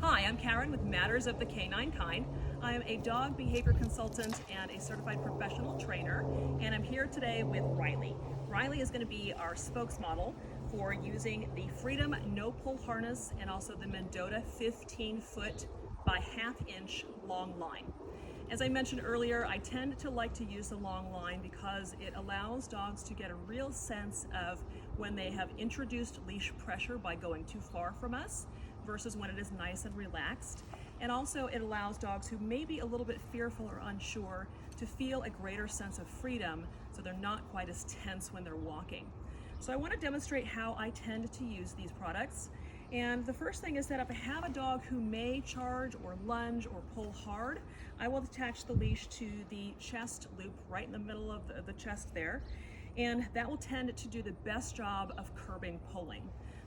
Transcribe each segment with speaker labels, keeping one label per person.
Speaker 1: Hi, I'm Karen with Matters of the Canine Kind. I am a dog behavior consultant and a certified professional trainer, and I'm here today with Riley. Riley is going to be our spokesmodel for using the Freedom No Pull harness and also the Mendota 15-foot by ½ inch long line. As I mentioned earlier, I tend to like to use the long line because it allows dogs to get a real sense of when they have introduced leash pressure by going too far from us versus when it is nice and relaxed. And also it allows dogs who may be a little bit fearful or unsure to feel a greater sense of freedom so they're not quite as tense when they're walking. So I want to demonstrate how I tend to use these products. And the first thing is that if I have a dog who may charge or lunge or pull hard, I will attach the leash to the chest loop right in the middle of the chest there. And that will tend to do the best job of curbing pulling.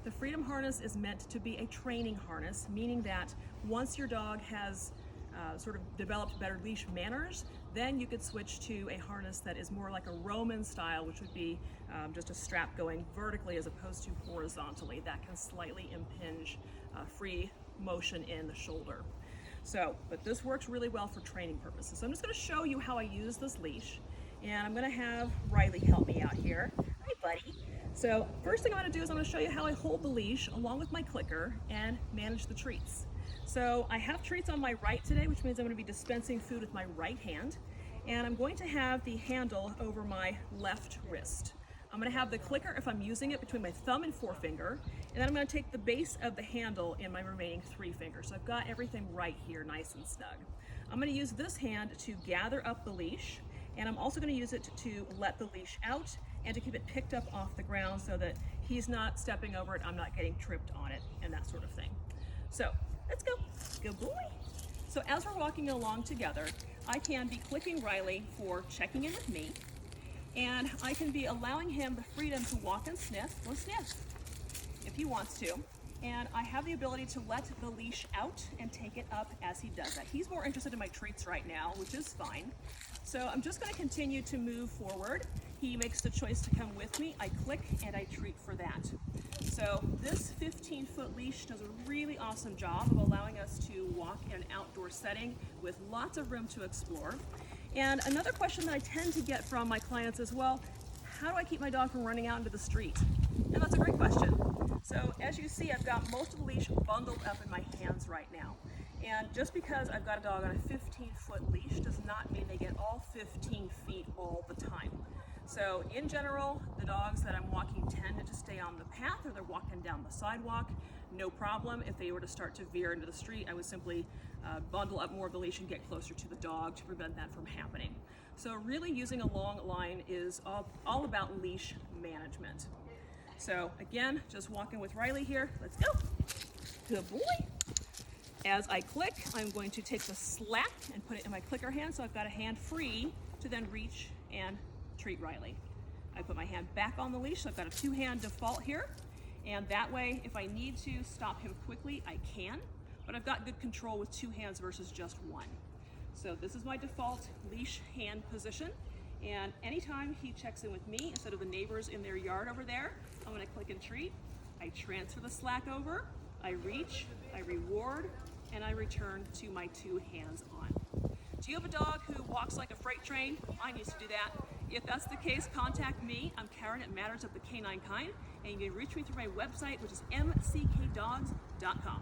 Speaker 1: The Freedom harness is meant to be a training harness, meaning that once your dog has sort of developed better leash manners, then you could switch to a harness that is more like a Roman style, which would be just a strap going vertically as opposed to horizontally. That can slightly impinge free motion in the shoulder. But this works really well for training purposes. So I'm just going to show you how I use this leash, and I'm going to have Riley help me out here. Hi, buddy. So first thing I'm going to do is I'm going to show you how I hold the leash along with my clicker and manage the treats. So I have treats on my right today, which means I'm going to be dispensing food with my right hand, and I'm going to have the handle over my left wrist. I'm going to have the clicker, if I'm using it, between my thumb and forefinger, and then I'm going to take the base of the handle in my remaining 3 fingers. So I've got everything right here, nice and snug. I'm going to use this hand to gather up the leash, and I'm also going to use it to let the leash out and to keep it picked up off the ground so that he's not stepping over it, I'm not getting tripped on it, and that sort of thing. So let's go. Good boy. So as we're walking along together, I can be clicking Riley for checking in with me, and I can be allowing him the freedom to walk and sniff, or sniff if he wants to. And I have the ability to let the leash out and take it up as he does that. He's more interested in my treats right now, which is fine. So I'm just going to continue to move forward. He makes the choice to come with me. I click and I treat for that. So this 15-foot leash does a really awesome job of allowing us to walk in an outdoor setting with lots of room to explore. And another question that I tend to get from my clients as well, how do I keep my dog from running out into the street? And that's a great question. So as you see, I've got most of the leash bundled up in my hands right now. And just because I've got a dog on a 15-foot leash does not mean they get all 15 feet all the time. So in general, the dogs that I'm walking tend to stay on the path, or they're walking down the sidewalk, no problem. If they were to start to veer into the street, I would simply bundle up more of the leash and get closer to the dog to prevent that from happening. So really using a long line is all about leash management. So again, just walking with Riley here. Let's go. Good boy. As I click, I'm going to take the slap and put it in my clicker hand, so I've got a hand free to then reach and treat Riley. I put my hand back on the leash, so I've got a 2-hand default here, and that way if I need to stop him quickly, I can, but I've got good control with 2 hands versus just 1. So this is my default leash hand position, and anytime he checks in with me instead of the neighbors in their yard over there, I'm going to click and treat. I transfer the slack over, I reach, I reward, and I return to my 2 hands on. Do you have a dog who walks like a freight train? Mine used to do that. If that's the case, contact me. I'm Karen at Matters of the Canine Kind, and you can reach me through my website, which is mckdogs.com.